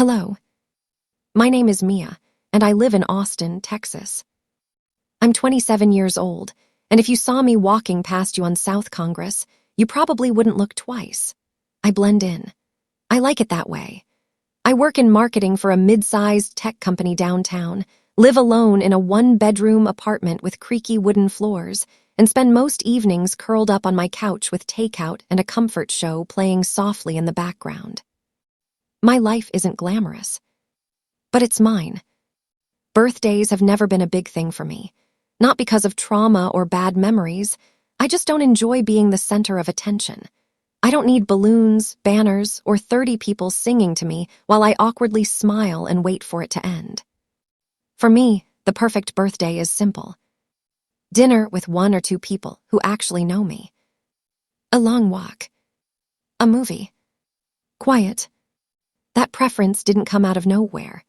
Hello, my name is Mia, and I live in Austin, Texas. I'm 27 years old, and if you saw me walking past you on South Congress, you probably wouldn't look twice. I blend in. I like it that way. I work in marketing for a mid-sized tech company downtown, live alone in a one-bedroom apartment with creaky wooden floors, and spend most evenings curled up on my couch with takeout and a comfort show playing softly in the background. My life isn't glamorous, but it's mine. Birthdays have never been a big thing for me. Not because of trauma or bad memories. I just don't enjoy being the center of attention. I don't need balloons, banners, or 30 people singing to me while I awkwardly smile and wait for it to end. For me, the perfect birthday is simple. Dinner with 1 or 2 people who actually know me. A long walk. A movie. Quiet. That preference didn't come out of nowhere.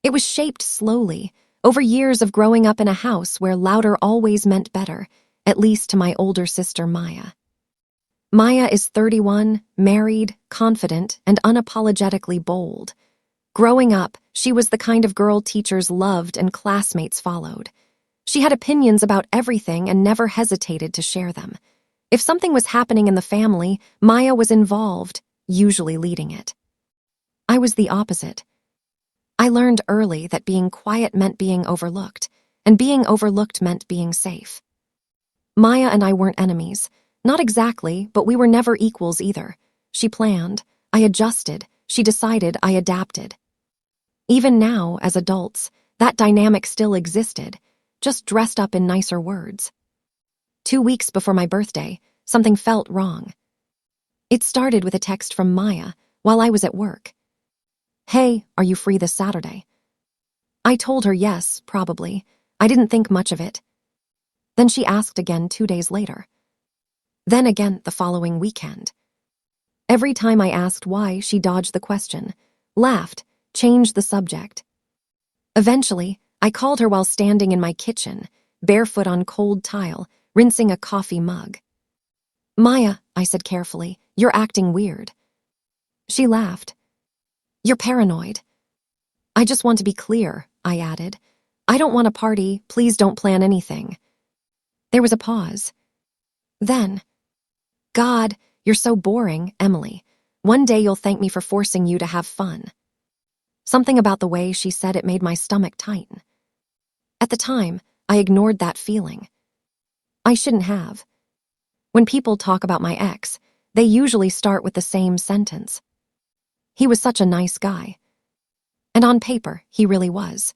It was shaped slowly, over years of growing up in a house where louder always meant better, at least to my older sister Maya. Maya is 31, married, confident, and unapologetically bold. Growing up, she was the kind of girl teachers loved and classmates followed. She had opinions about everything and never hesitated to share them. If something was happening in the family, Maya was involved, usually leading it. I was the opposite. I learned early that being quiet meant being overlooked, and being overlooked meant being safe. Maya and I weren't enemies. Not exactly, but we were never equals either. She planned, I adjusted, she decided, I adapted. Even now, as adults, that dynamic still existed, just dressed up in nicer words. 2 weeks before my birthday, something felt wrong. It started with a text from Maya while I was at work. "Hey, are you free this Saturday?" I told her yes, probably. I didn't think much of it. Then she asked again 2 days later. Then again the following weekend. Every time I asked why, she dodged the question, laughed, changed the subject. Eventually, I called her while standing in my kitchen, barefoot on cold tile, rinsing a coffee mug. "Maya," I said carefully, "you're acting weird." She laughed. "You're paranoid." "I just want to be clear," I added. "I don't want a party, please don't plan anything." There was a pause. Then, "God, you're so boring, Emily. One day you'll thank me for forcing you to have fun." Something about the way she said it made my stomach tighten. At the time, I ignored that feeling. I shouldn't have. When people talk about my ex, they usually start with the same sentence. He was such a nice guy. And on paper, he really was.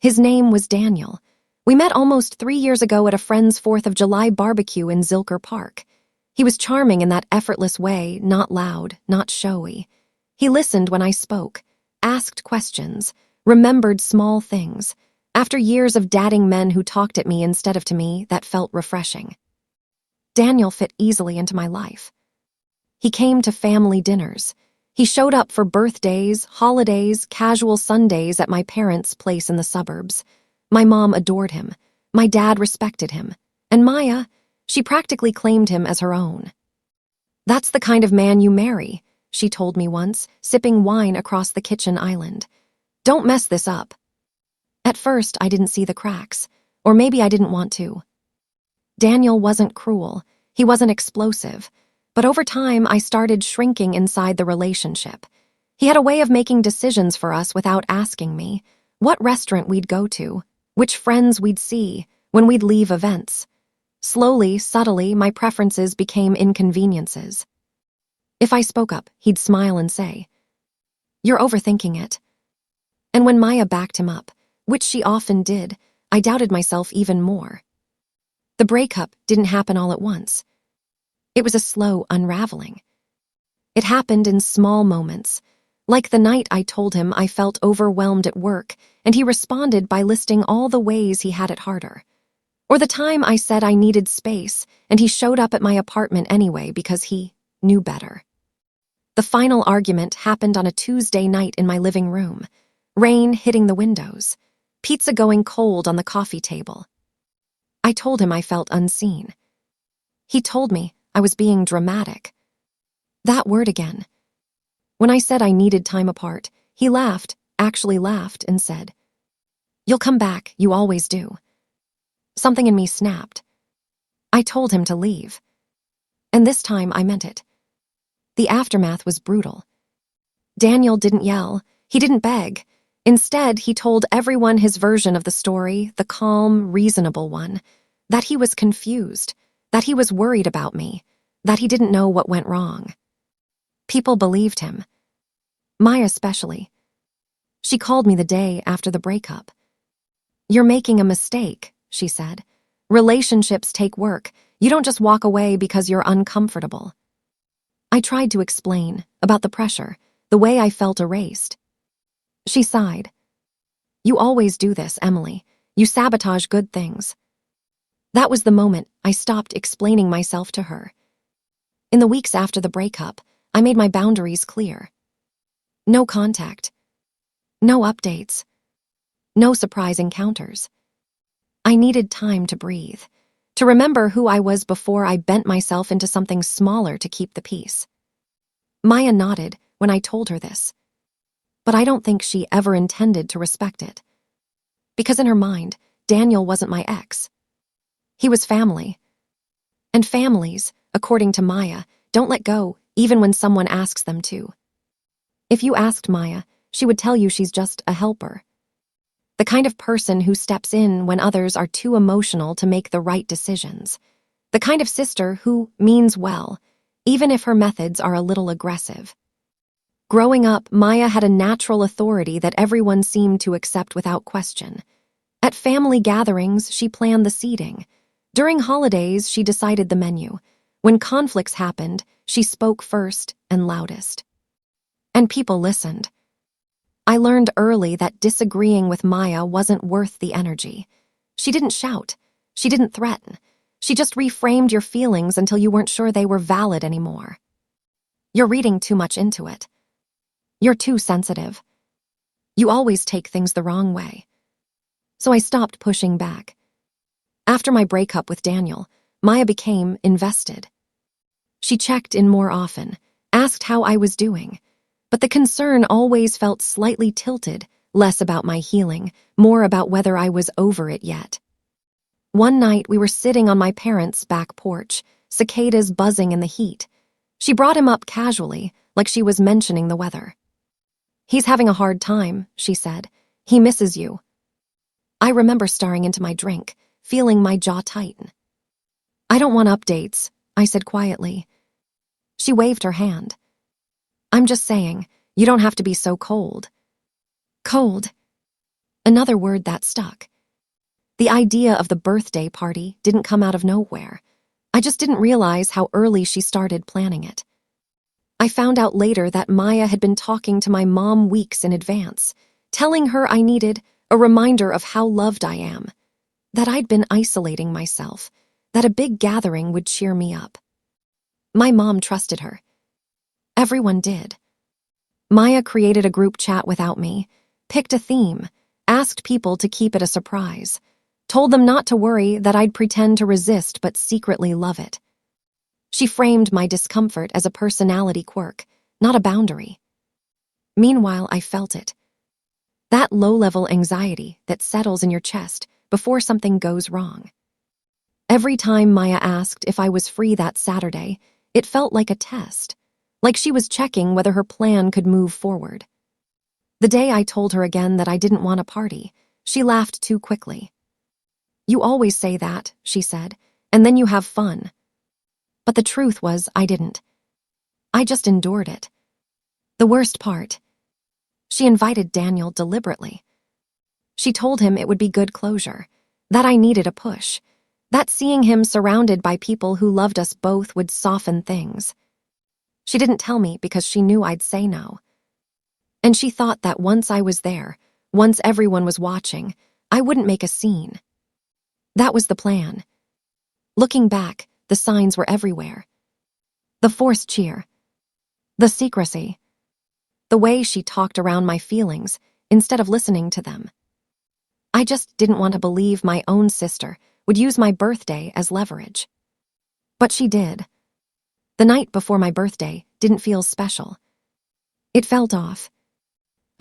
His name was Daniel. We met almost 3 years ago at a friend's 4th of July barbecue in Zilker Park. He was charming in that effortless way, not loud, not showy. He listened when I spoke, asked questions, remembered small things. After years of dating men who talked at me instead of to me, that felt refreshing. Daniel fit easily into my life. He came to family dinners. He showed up for birthdays, holidays, casual Sundays at my parents' place in the suburbs. My mom adored him. My dad respected him. And Maya, she practically claimed him as her own. "That's the kind of man you marry," she told me once, sipping wine across the kitchen island. "Don't mess this up." At first, I didn't see the cracks, or maybe I didn't want to. Daniel wasn't cruel. He wasn't explosive. But over time, I started shrinking inside the relationship. He had a way of making decisions for us without asking me. What restaurant we'd go to, which friends we'd see, when we'd leave events. Slowly, subtly, my preferences became inconveniences. If I spoke up, he'd smile and say, "You're overthinking it." And when Maya backed him up, which she often did, I doubted myself even more. The breakup didn't happen all at once. It was a slow unraveling. It happened in small moments, like the night I told him I felt overwhelmed at work, and he responded by listing all the ways he had it harder. Or the time I said I needed space, and he showed up at my apartment anyway because he knew better. The final argument happened on a Tuesday night in my living room, rain hitting the windows, pizza going cold on the coffee table. I told him I felt unseen. He told me I was being dramatic. That word again. When I said I needed time apart, He laughed, actually laughed, and said, "You'll come back, you always do." Something in me snapped. I told him to leave. And this time I meant it. The aftermath was brutal. Daniel didn't yell. He didn't beg. Instead, he told everyone his version of the story, the calm, reasonable one. That he was confused. That he was worried about me. That he didn't know what went wrong. People believed him. Maya especially. She called me the day after the breakup. "You're making a mistake," she said. "Relationships take work. You don't just walk away because you're uncomfortable." I tried to explain about the pressure, the way I felt erased. She sighed. "You always do this, Emily. You sabotage good things." That was the moment I stopped explaining myself to her. In the weeks after the breakup, I made my boundaries clear. No contact. No updates. No surprise encounters. I needed time to breathe, to remember who I was before I bent myself into something smaller to keep the peace. Maya nodded when I told her this, but I don't think she ever intended to respect it. Because in her mind, Daniel wasn't my ex. He was family. And families, according to Maya, don't let go even when someone asks them to. If you asked Maya, she would tell you she's just a helper. The kind of person who steps in when others are too emotional to make the right decisions. The kind of sister who means well, even if her methods are a little aggressive. Growing up, Maya had a natural authority that everyone seemed to accept without question. At family gatherings, she planned the seating. During holidays, she decided the menu. When conflicts happened, she spoke first and loudest. And people listened. I learned early that disagreeing with Maya wasn't worth the energy. She didn't shout. She didn't threaten. She just reframed your feelings until you weren't sure they were valid anymore. "You're reading too much into it. You're too sensitive. You always take things the wrong way." So I stopped pushing back. After my breakup with Daniel, Maya became invested. She checked in more often, asked how I was doing, but the concern always felt slightly tilted, less about my healing, more about whether I was over it yet. One night, we were sitting on my parents' back porch, cicadas buzzing in the heat. She brought him up casually, like she was mentioning the weather. "He's having a hard time," she said. "He misses you." I remember staring into my drink, feeling my jaw tighten. "I don't want updates," I said quietly. She waved her hand. "I'm just saying, you don't have to be so cold." Cold. Another word that stuck. The idea of the birthday party didn't come out of nowhere. I just didn't realize how early she started planning it. I found out later that Maya had been talking to my mom weeks in advance, telling her I needed a reminder of how loved I am, that I'd been isolating myself, that a big gathering would cheer me up. My mom trusted her. Everyone did. Maya created a group chat without me, picked a theme, asked people to keep it a surprise, told them not to worry, that I'd pretend to resist but secretly love it. She framed my discomfort as a personality quirk, not a boundary. Meanwhile, I felt it. That low-level anxiety that settles in your chest before something goes wrong. Every time Maya asked if I was free that Saturday, it felt like a test, like she was checking whether her plan could move forward. The day I told her again that I didn't want a party, she laughed too quickly. "You always say that," she said, "and then you have fun." But the truth was, I didn't. I just endured it. The worst part, she invited Daniel deliberately. She told him it would be good closure, that I needed a push, that seeing him surrounded by people who loved us both would soften things. She didn't tell me because she knew I'd say no. And she thought that once I was there, once everyone was watching, I wouldn't make a scene. That was the plan. Looking back, the signs were everywhere. The forced cheer. The secrecy. The way she talked around my feelings instead of listening to them. I just didn't want to believe my own sister would use my birthday as leverage. But she did. The night before my birthday didn't feel special. It felt off.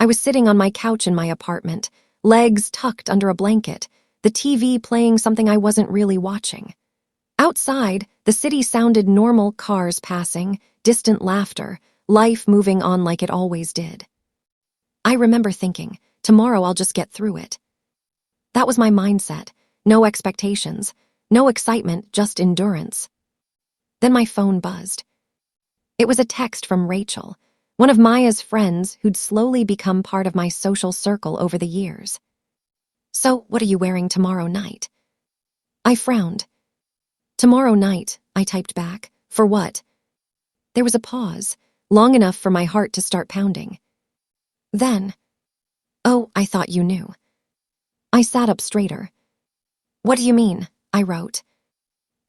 I was sitting on my couch in my apartment, legs tucked under a blanket, the TV playing something I wasn't really watching. Outside, the city sounded normal, cars passing, distant laughter, life moving on like it always did. I remember thinking, tomorrow I'll just get through it. That was my mindset. No expectations, no excitement, just endurance. Then my phone buzzed. It was a text from Rachel, one of Maya's friends who'd slowly become part of my social circle over the years. "So, what are you wearing tomorrow night?" I frowned. "Tomorrow night," I typed back. "For what?" There was a pause, long enough for my heart to start pounding. Then, "Oh, I thought you knew." I sat up straighter. "What do you mean?" I wrote.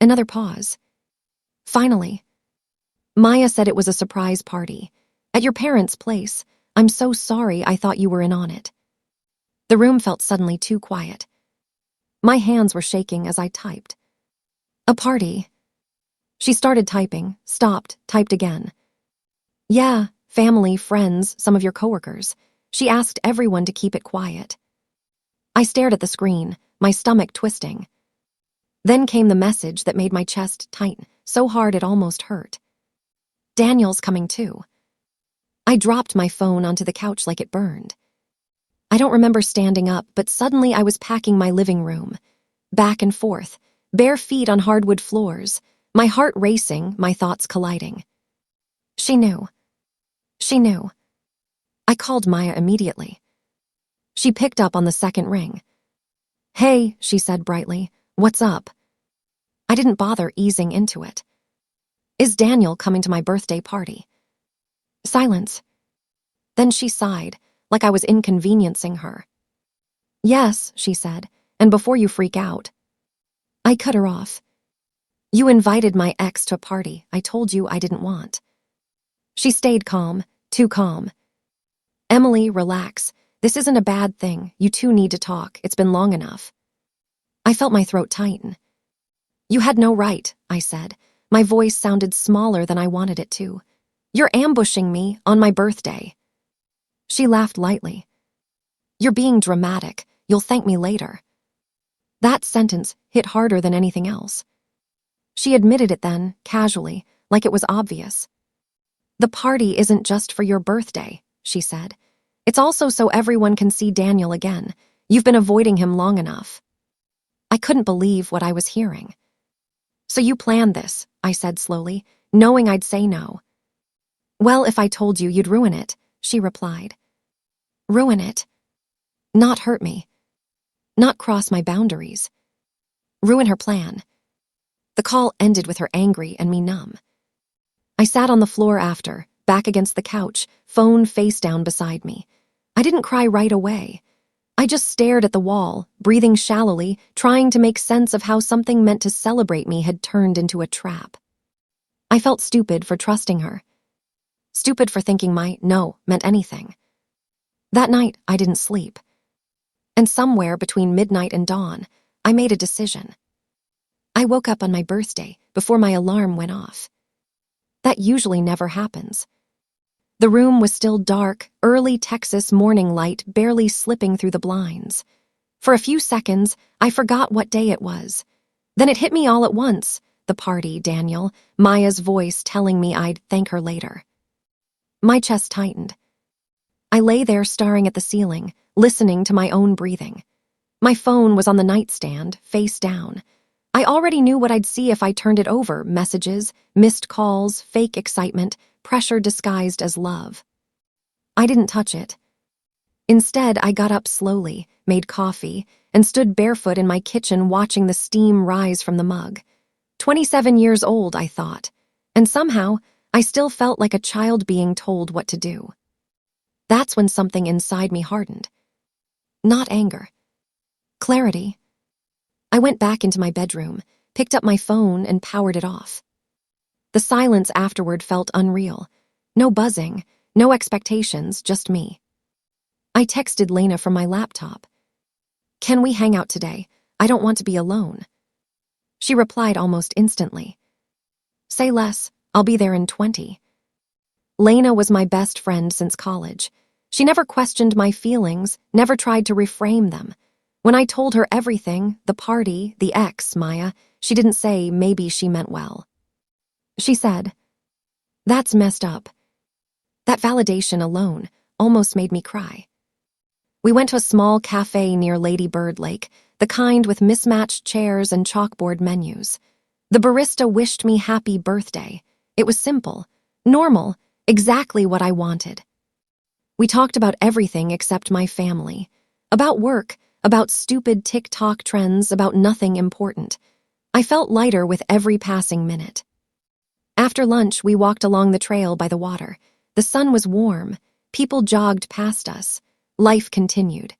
Another pause. Finally, "Maya said it was a surprise party. At your parents' place. I'm so sorry, I thought you were in on it." The room felt suddenly too quiet. My hands were shaking as I typed. "A party." She started typing, stopped, typed again. "Yeah, family, friends, some of your coworkers. She asked everyone to keep it quiet." I stared at the screen, my stomach twisting. Then came the message that made my chest tighten, so hard it almost hurt. "Daniel's coming too." I dropped my phone onto the couch like it burned. I don't remember standing up, but suddenly I was packing my living room. Back and forth, bare feet on hardwood floors, my heart racing, my thoughts colliding. She knew. She knew. I called Maya immediately. She picked up on the second ring. "Hey," she said brightly, "what's up?" I didn't bother easing into it. "Is Daniel coming to my birthday party?" Silence. Then she sighed, like I was inconveniencing her. "Yes," she said, "and before you freak out." I cut her off. "You invited my ex to a party I told you I didn't want." She stayed calm, too calm. "Emily, relax. This isn't a bad thing. You two need to talk. It's been long enough." I felt my throat tighten. "You had no right," I said. My voice sounded smaller than I wanted it to. "You're ambushing me on my birthday." She laughed lightly. "You're being dramatic. You'll thank me later." That sentence hit harder than anything else. She admitted it then, casually, like it was obvious. "The party isn't just for your birthday," she said. "It's also so everyone can see Daniel again. You've been avoiding him long enough." I couldn't believe what I was hearing. "So you planned this," I said slowly, knowing I'd say no. "Well, if I told you, you'd ruin it," she replied. "Ruin it?" Not hurt me. Not cross my boundaries. Ruin her plan. The call ended with her angry and me numb. I sat on the floor after, back against the couch, phone face down beside me. I didn't cry right away. I just stared at the wall, breathing shallowly, trying to make sense of how something meant to celebrate me had turned into a trap. I felt stupid for trusting her. Stupid for thinking my no meant anything. That night, I didn't sleep. And somewhere between midnight and dawn, I made a decision. I woke up on my birthday before my alarm went off. That usually never happens. The room was still dark, early Texas morning light barely slipping through the blinds. For a few seconds, I forgot what day it was. Then it hit me all at once. The party, Daniel, Maya's voice telling me I'd thank her later. My chest tightened. I lay there staring at the ceiling, listening to my own breathing. My phone was on the nightstand, face down. I already knew what I'd see if I turned it over: messages, missed calls, fake excitement, pressure disguised as love. I didn't touch it. Instead, I got up slowly, made coffee, and stood barefoot in my kitchen watching the steam rise from the mug. 27 years old, I thought, and somehow I still felt like a child being told what to do. That's when something inside me hardened. Not anger. Clarity. I went back into my bedroom, picked up my phone, and powered it off. The silence afterward felt unreal. No buzzing, no expectations, just me. I texted Lena from my laptop. "Can we hang out today? I don't want to be alone." She replied almost instantly. "Say less, I'll be there in 20. Lena was my best friend since college. She never questioned my feelings, never tried to reframe them. When I told her everything, the party, the ex, Maya, she didn't say maybe she meant well. She said, "That's messed up." That validation alone almost made me cry. We went to a small cafe near Lady Bird Lake, the kind with mismatched chairs and chalkboard menus. The barista wished me happy birthday. It was simple, normal, exactly what I wanted. We talked about everything except my family. About work, about stupid TikTok trends, about nothing important. I felt lighter with every passing minute. After lunch, we walked along the trail by the water. The sun was warm. People jogged past us. Life continued.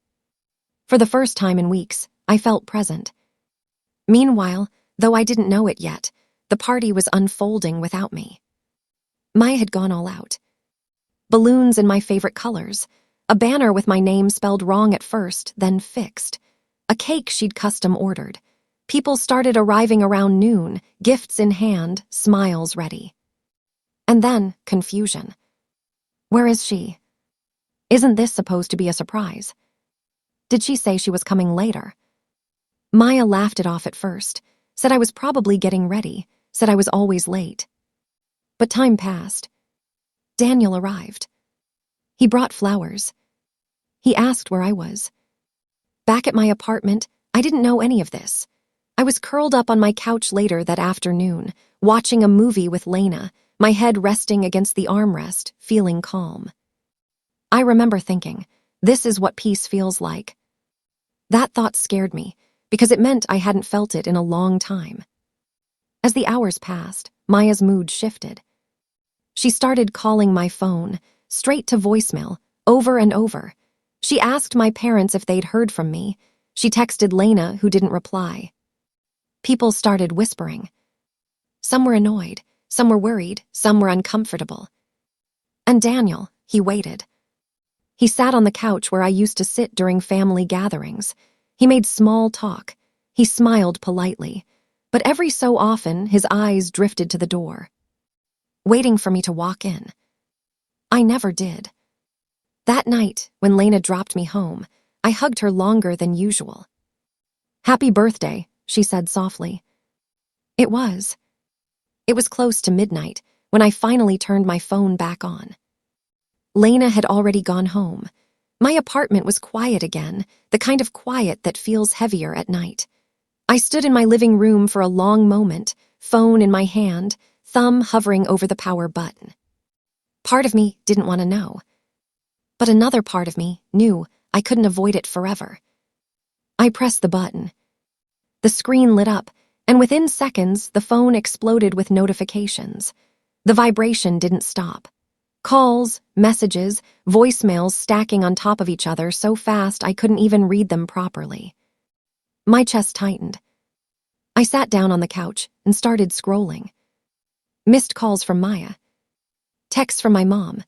For the first time in weeks, I felt present. Meanwhile, though I didn't know it yet, the party was unfolding without me. Maya had gone all out. Balloons in my favorite colors, a banner with my name spelled wrong at first, then fixed, a cake she'd custom ordered. People started arriving around noon, gifts in hand, smiles ready. And then, confusion. Where is she? Isn't this supposed to be a surprise? Did she say she was coming later? Maya laughed it off at first, said I was probably getting ready, said I was always late. But time passed. Daniel arrived. He brought flowers. He asked where I was. Back at my apartment, I didn't know any of this. I was curled up on my couch later that afternoon, watching a movie with Lena, my head resting against the armrest, feeling calm. I remember thinking, this is what peace feels like. That thought scared me, because it meant I hadn't felt it in a long time. As the hours passed, Maya's mood shifted. She started calling my phone, straight to voicemail, over and over. She asked my parents if they'd heard from me. She texted Lena, who didn't reply. People started whispering. Some were annoyed, some were worried, some were uncomfortable. And Daniel, he waited. He sat on the couch where I used to sit during family gatherings. He made small talk. He smiled politely, but every so often his eyes drifted to the door, waiting for me to walk in. I never did. That night, when Lena dropped me home, I hugged her longer than usual. "Happy birthday," she said softly. It was. It was close to midnight when I finally turned my phone back on. Lena had already gone home. My apartment was quiet again, the kind of quiet that feels heavier at night. I stood in my living room for a long moment, phone in my hand, thumb hovering over the power button. Part of me didn't want to know. But another part of me knew I couldn't avoid it forever. I pressed the button. The screen lit up, and within seconds, the phone exploded with notifications. The vibration didn't stop. Calls, messages, voicemails stacking on top of each other so fast I couldn't even read them properly. My chest tightened. I sat down on the couch and started scrolling. Missed calls from Maya. Texts from my mom.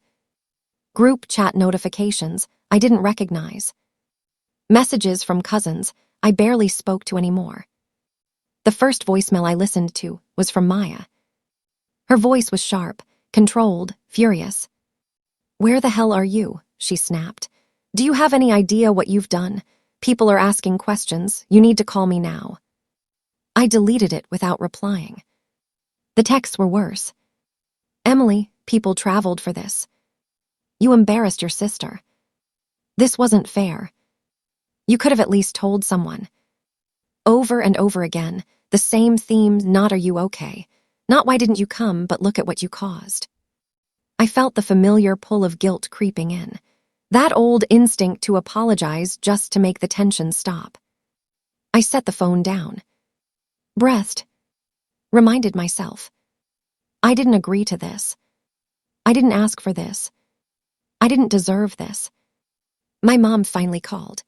Group chat notifications I didn't recognize. Messages from cousins I barely spoke to anymore. The first voicemail I listened to was from Maya. Her voice was sharp, controlled, furious. "Where the hell are you?" she snapped. "Do you have any idea what you've done? People are asking questions. You need to call me now." I deleted it without replying. The texts were worse. "Emily, people traveled for this. You embarrassed your sister. This wasn't fair. You could have at least told someone." Over and over again, the same theme, not "Are you okay?" Not "Why didn't you come?" but "Look at what you caused." I felt the familiar pull of guilt creeping in. That old instinct to apologize just to make the tension stop. I set the phone down. Breathed. Reminded myself. I didn't agree to this. I didn't ask for this. I didn't deserve this. My mom finally called.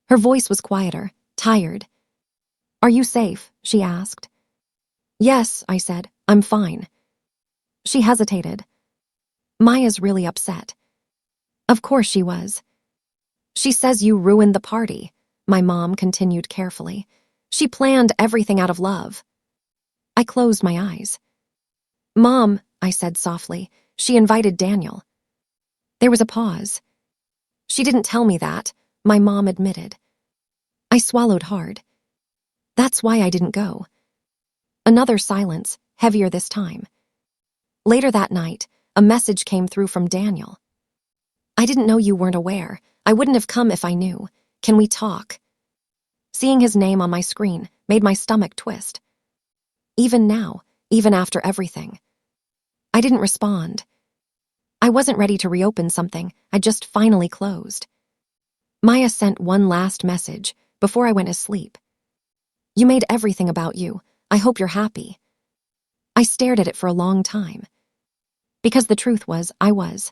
Her voice was quieter, tired. "Are you safe?" she asked. "Yes," I said. "I'm fine." She hesitated. "Maya's really upset." Of course she was. "She says you ruined the party," my mom continued carefully. "She planned everything out of love." I closed my eyes. "Mom," I said softly, "she invited Daniel." There was a pause. She didn't tell me that, my mom admitted. I swallowed hard. That's why I didn't go. Another silence, heavier this time. Later that night, a message came through from Daniel. I didn't know you weren't aware. I wouldn't have come if I knew. Can we talk? Seeing his name on my screen made my stomach twist. Even now, even after everything. I didn't respond. I wasn't ready to reopen something I just finally closed. Maya sent one last message before I went to sleep. You made everything about you. I hope you're happy. I stared at it for a long time. Because the truth was, I was.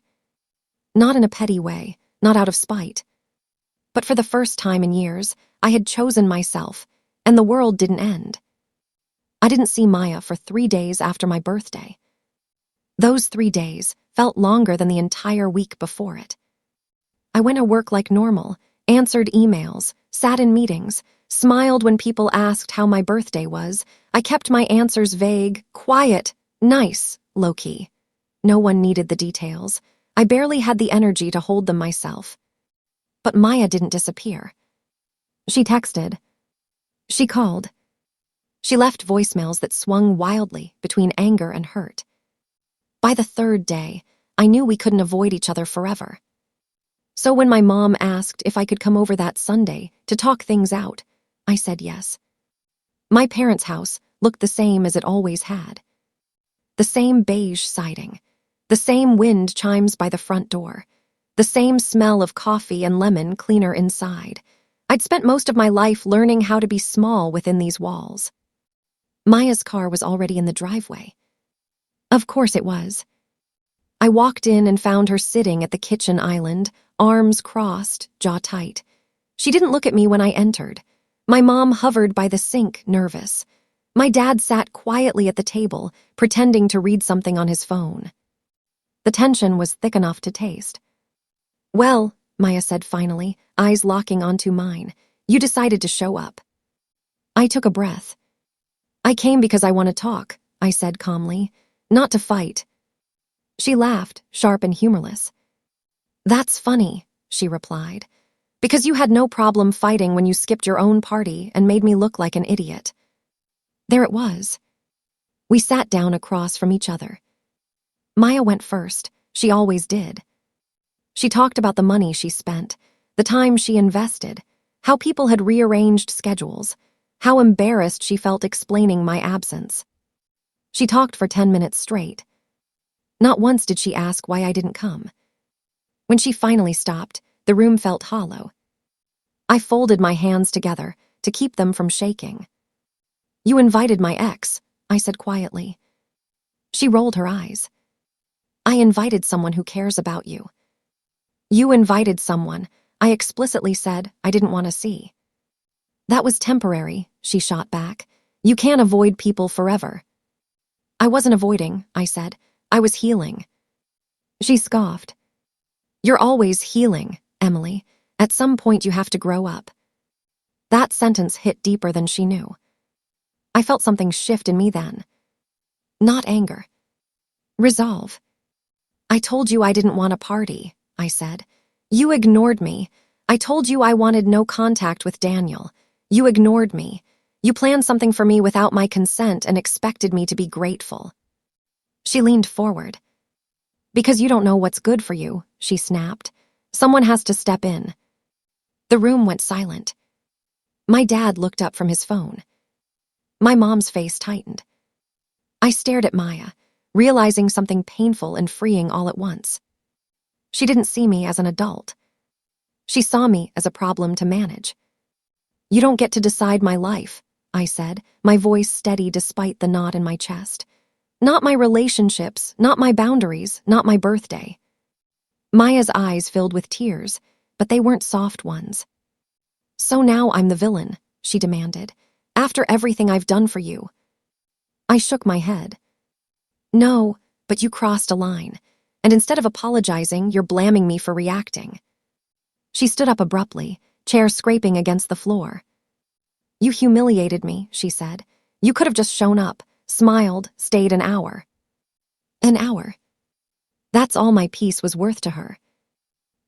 Not in a petty way, not out of spite. But for the first time in years, I had chosen myself, and the world didn't end. I didn't see Maya for 3 days after my birthday. Those 3 days felt longer than the entire week before it. I went to work like normal, answered emails, sat in meetings, smiled when people asked how my birthday was. I kept my answers vague, quiet, nice, low-key. No one needed the details. I barely had the energy to hold them myself. But Maya didn't disappear. She texted. She called. She left voicemails that swung wildly between anger and hurt. By the 3rd day, I knew we couldn't avoid each other forever. So when my mom asked if I could come over that Sunday to talk things out, I said yes. My parents' house looked the same as it always had. The same beige siding, the same wind chimes by the front door, the same smell of coffee and lemon cleaner inside. I'd spent most of my life learning how to be small within these walls. Maya's car was already in the driveway. Of course it was. I walked in and found her sitting at the kitchen island, arms crossed, jaw tight. She didn't look at me when I entered. My mom hovered by the sink, nervous. My dad sat quietly at the table, pretending to read something on his phone. The tension was thick enough to taste. Well, Maya said finally, eyes locking onto mine, you decided to show up. I took a breath. I came because I want to talk, I said calmly, not to fight. She laughed, sharp and humorless. That's funny, she replied, because you had no problem fighting when you skipped your own party and made me look like an idiot. There it was. We sat down across from each other. Maya went first. She always did. She talked about the money she spent, the time she invested, how people had rearranged schedules, how embarrassed she felt explaining my absence. She talked for 10 minutes straight. Not once did she ask why I didn't come. When she finally stopped, the room felt hollow. I folded my hands together to keep them from shaking. You invited my ex, I said quietly. She rolled her eyes. I invited someone who cares about you. You invited someone I explicitly said I didn't want to see. That was temporary, she shot back. You can't avoid people forever. I wasn't avoiding, I said. I was healing. She scoffed. You're always healing, Emily. At some point you have to grow up. That sentence hit deeper than she knew. I felt something shift in me then. Not anger. Resolve. I told you I didn't want a party, I said. You ignored me. I told you I wanted no contact with Daniel. You ignored me. You planned something for me without my consent and expected me to be grateful. She leaned forward. Because you don't know what's good for you, she snapped. Someone has to step in. The room went silent. My dad looked up from his phone. My mom's face tightened. I stared at Maya, realizing something painful and freeing all at once. She didn't see me as an adult. She saw me as a problem to manage. You don't get to decide my life, I said, my voice steady despite the knot in my chest. Not my relationships, not my boundaries, not my birthday. Maya's eyes filled with tears, but they weren't soft ones. So now I'm the villain, she demanded, after everything I've done for you. I shook my head. No, but you crossed a line, and instead of apologizing, you're blaming me for reacting. She stood up abruptly, chair scraping against the floor. You humiliated me, she said. You could have just shown up, smiled, stayed an hour. An hour. That's all my peace was worth to her.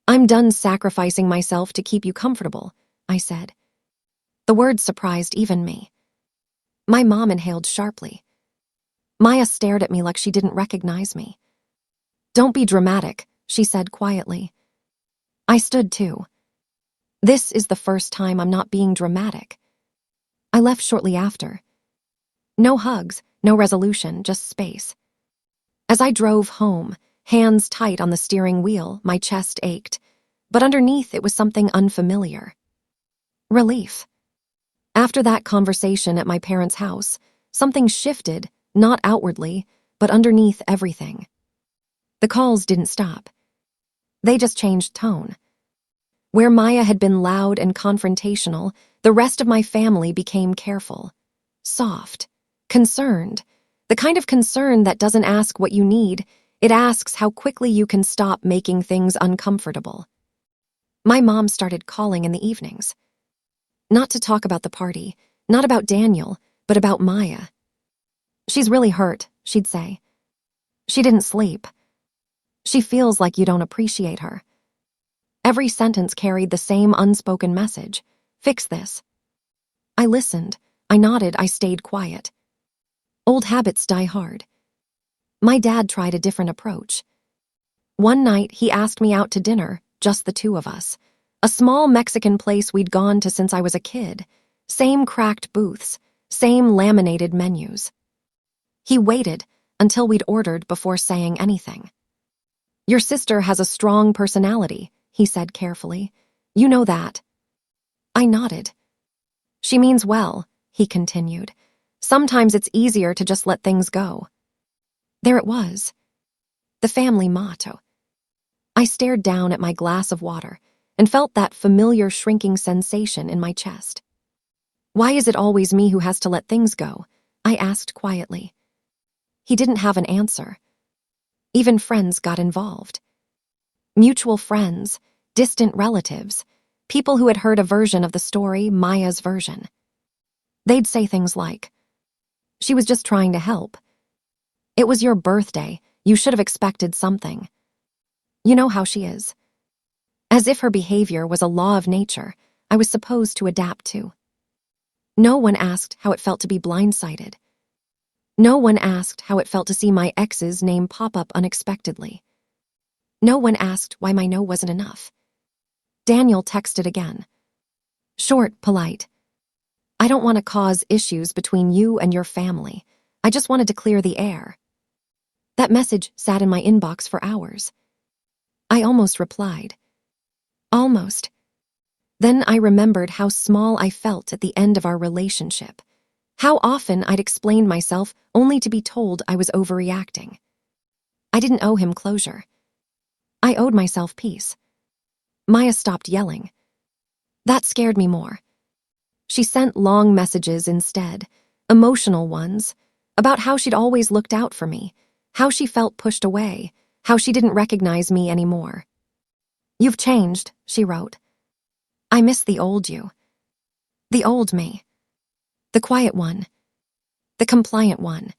I'm done sacrificing myself to keep you comfortable, I said. The words surprised even me. My mom inhaled sharply. Maya stared at me like she didn't recognize me. Don't be dramatic, she said quietly. I stood too. This is the first time I'm not being dramatic. I left shortly after. No hugs, no resolution, just space. As I drove home, hands tight on the steering wheel, my chest ached, but underneath it was something unfamiliar. Relief. After that conversation at my parents' house, something shifted, not outwardly, but underneath everything. The calls didn't stop. They just changed tone. Where Maya had been loud and confrontational, the rest of my family became careful, soft, concerned, the kind of concern that doesn't ask what you need, it asks how quickly you can stop making things uncomfortable. My mom started calling in the evenings. Not to talk about the party, not about Daniel, but about Maya. She's really hurt, she'd say. She didn't sleep. She feels like you don't appreciate her. Every sentence carried the same unspoken message. Fix this. I listened. I nodded. I stayed quiet. Old habits die hard. My dad tried a different approach. One night, he asked me out to dinner, just the two of us. A small Mexican place we'd gone to since I was a kid. Same cracked booths, same laminated menus. He waited until we'd ordered before saying anything. Your sister has a strong personality, he said carefully. You know that. I nodded. She means well, he continued. Sometimes it's easier to just let things go. There it was. The family motto. I stared down at my glass of water and felt that familiar shrinking sensation in my chest. Why is it always me who has to let things go? I asked quietly. He didn't have an answer. Even friends got involved. Mutual friends, distant relatives, people who had heard a version of the story, Maya's version. They'd say things like, she was just trying to help. It was your birthday, you should have expected something. You know how she is. As if her behavior was a law of nature I was supposed to adapt to. No one asked how it felt to be blindsided. No one asked how it felt to see my ex's name pop up unexpectedly. No one asked why my no wasn't enough. Daniel texted again. Short, polite. I don't want to cause issues between you and your family. I just wanted to clear the air. That message sat in my inbox for hours. I almost replied. Almost. Then I remembered how small I felt at the end of our relationship. How often I'd explained myself only to be told I was overreacting. I didn't owe him closure. I owed myself peace. Maya stopped yelling. That scared me more. She sent long messages instead, emotional ones, about how she'd always looked out for me, how she felt pushed away, how she didn't recognize me anymore. You've changed, she wrote. I miss the old you. The old me. The quiet one. The compliant one.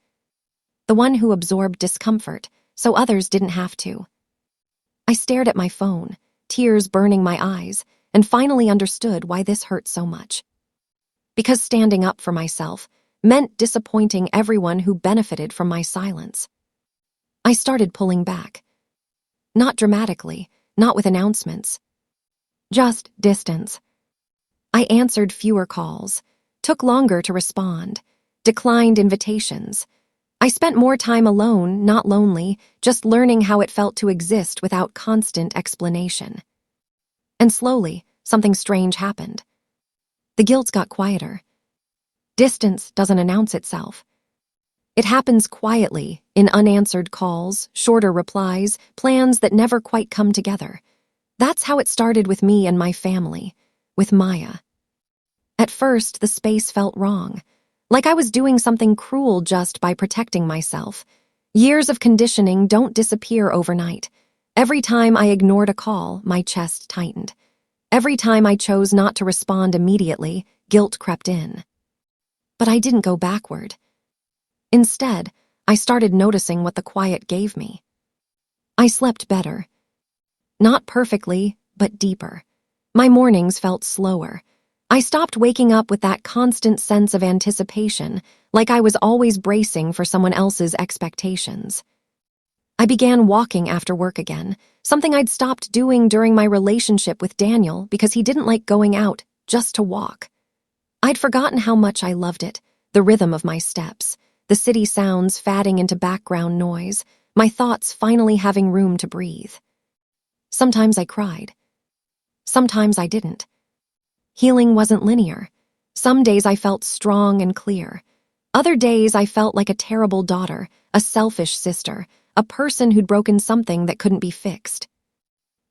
The one who absorbed discomfort so others didn't have to. I stared at my phone, tears burning my eyes, and finally understood why this hurt so much. Because standing up for myself meant disappointing everyone who benefited from my silence. I started pulling back. Not dramatically, not with announcements. Just distance. I answered fewer calls, took longer to respond, declined invitations. I spent more time alone, not lonely, just learning how it felt to exist without constant explanation. And slowly, something strange happened. The guilt got quieter. Distance doesn't announce itself. It happens quietly, in unanswered calls, shorter replies, plans that never quite come together. That's how it started with me and my family, with Maya. At first, the space felt wrong, like I was doing something cruel just by protecting myself. Years of conditioning don't disappear overnight. Every time I ignored a call, my chest tightened. Every time I chose not to respond immediately, guilt crept in. But I didn't go backward. Instead, I started noticing what the quiet gave me. I slept better. Not perfectly, but deeper. My mornings felt slower. I stopped waking up with that constant sense of anticipation, like I was always bracing for someone else's expectations. I began walking after work again, something I'd stopped doing during my relationship with Daniel because he didn't like going out just to walk. I'd forgotten how much I loved it, the rhythm of my steps, the city sounds fading into background noise, my thoughts finally having room to breathe. Sometimes I cried. Sometimes I didn't. Healing wasn't linear. Some days I felt strong and clear. Other days I felt like a terrible daughter, a selfish sister, a person who'd broken something that couldn't be fixed.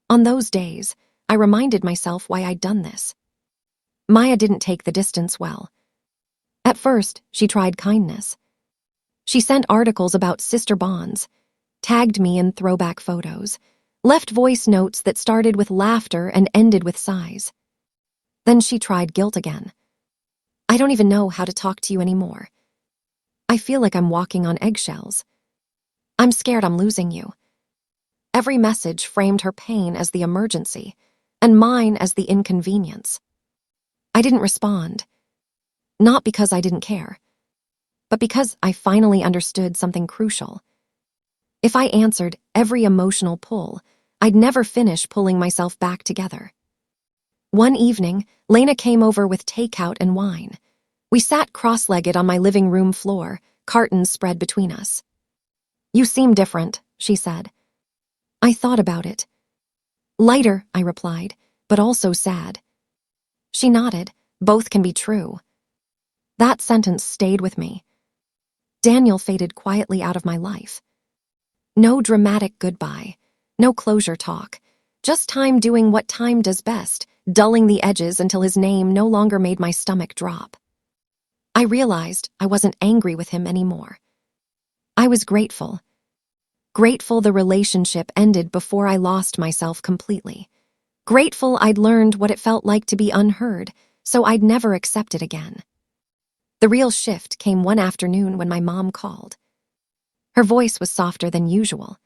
On those days, I reminded myself why I'd done this. Maya didn't take the distance well. At first, she tried kindness. She sent articles about sister bonds, tagged me in throwback photos, left voice notes that started with laughter and ended with sighs. Then she tried guilt again. I don't even know how to talk to you anymore. I feel like I'm walking on eggshells. I'm scared I'm losing you. Every message framed her pain as the emergency, and mine as the inconvenience. I didn't respond. Not because I didn't care, but because I finally understood something crucial. If I answered every emotional pull, I'd never finish pulling myself back together. One evening, Lena came over with takeout and wine. We sat cross-legged on my living room floor, cartons spread between us. "You seem different," she said. I thought about it. "Lighter," I replied, "but also sad." She nodded. "Both can be true." That sentence stayed with me. Daniel faded quietly out of my life. No dramatic goodbye, no closure talk, just time doing what time does best, dulling the edges until his name no longer made my stomach drop. I realized I wasn't angry with him anymore. I was grateful. Grateful the relationship ended before I lost myself completely. Grateful I'd learned what it felt like to be unheard, so I'd never accept it again. The real shift came one afternoon when my mom called. Her voice was softer than usual.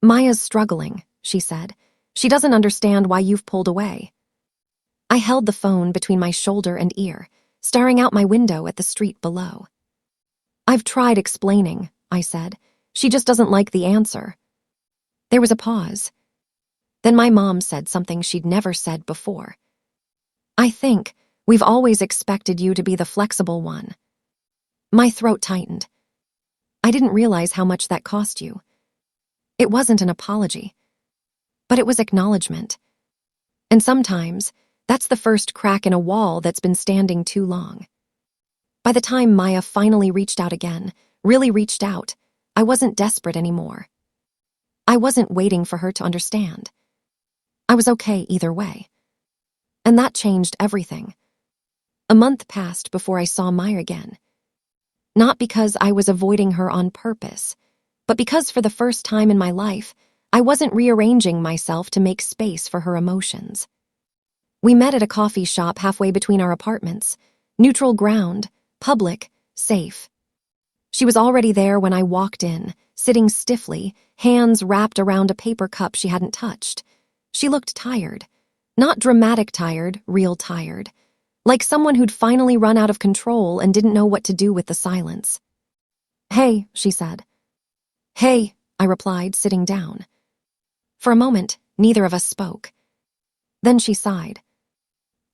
"Maya's struggling," she said. "She doesn't understand why you've pulled away." I held the phone between my shoulder and ear, staring out my window at the street below. "I've tried explaining," I said. "She just doesn't like the answer." There was a pause. Then my mom said something she'd never said before. "I think we've always expected you to be the flexible one." My throat tightened. I didn't realize how much that cost you. It wasn't an apology, but it was acknowledgement. And sometimes, that's the first crack in a wall that's been standing too long. By the time Maya finally reached out again, really reached out, I wasn't desperate anymore. I wasn't waiting for her to understand. I was okay either way. And that changed everything. A month passed before I saw Maya again. Not because I was avoiding her on purpose, but because for the first time in my life, I wasn't rearranging myself to make space for her emotions. We met at a coffee shop halfway between our apartments, neutral ground, public, safe. She was already there when I walked in, sitting stiffly, hands wrapped around a paper cup she hadn't touched. She looked tired. Not dramatic tired, real tired. Like someone who'd finally run out of control and didn't know what to do with the silence. "Hey," she said. "Hey," I replied, sitting down. For a moment, neither of us spoke. Then she sighed.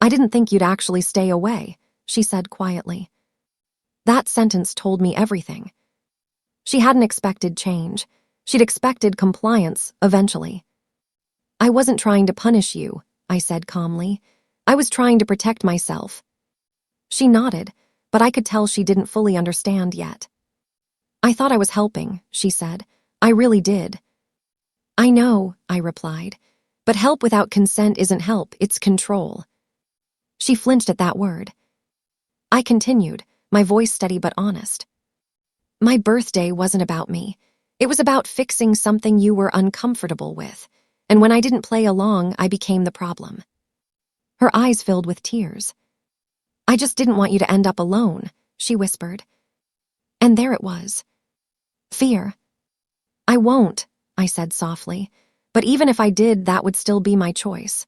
"I didn't think you'd actually stay away," she said quietly. That sentence told me everything. She hadn't expected change. She'd expected compliance, eventually. "I wasn't trying to punish you," I said calmly. "I was trying to protect myself." She nodded, but I could tell she didn't fully understand yet. "I thought I was helping," she said. "I really did." "I know," I replied, "but help without consent isn't help, it's control." She flinched at that word. I continued, my voice steady but honest. "My birthday wasn't about me. It was about fixing something you were uncomfortable with, and when I didn't play along, I became the problem." Her eyes filled with tears. "I just didn't want you to end up alone," she whispered. And there it was. Fear. "I won't," I said softly, But even if I did, that would still be my choice.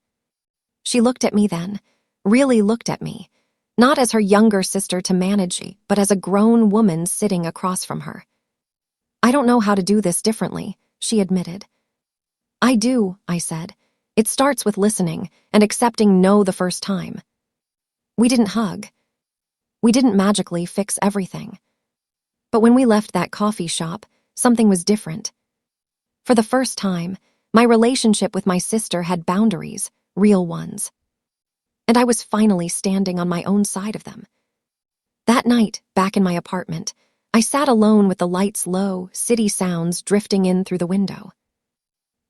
She looked at me then, really looked at me, not as her younger sister to manage, but as a grown woman sitting across from her. I don't know how to do this differently, she admitted. I do, I said. It starts with listening and accepting no the first time. We didn't hug. We didn't magically fix everything. But when we left that coffee shop, something was different. For the first time, my relationship with my sister had boundaries, real ones. And I was finally standing on my own side of them. That night, back in my apartment, I sat alone with the lights low, city sounds drifting in through the window.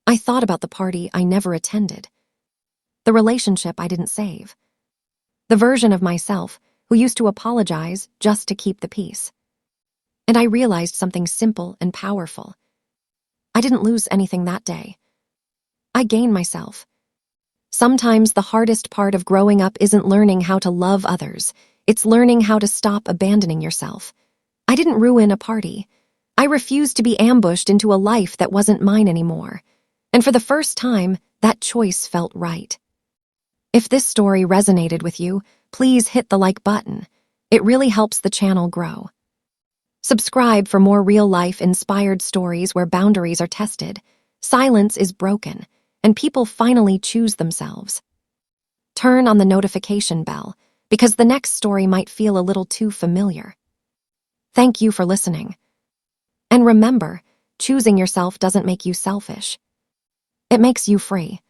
I thought about the party I never attended, the relationship I didn't save, the version of myself who used to apologize just to keep the peace. And I realized something simple and powerful. I didn't lose anything that day. I gained myself. Sometimes the hardest part of growing up isn't learning how to love others, it's learning how to stop abandoning yourself. I didn't ruin a party. I refused to be ambushed into a life that wasn't mine anymore. And for the first time, that choice felt right. If this story resonated with you, please hit the like button. It really helps the channel grow. Subscribe for more real-life inspired stories where boundaries are tested, silence is broken, and people finally choose themselves. Turn on the notification bell, because the next story might feel a little too familiar. Thank you for listening. And remember, choosing yourself doesn't make you selfish. It makes you free.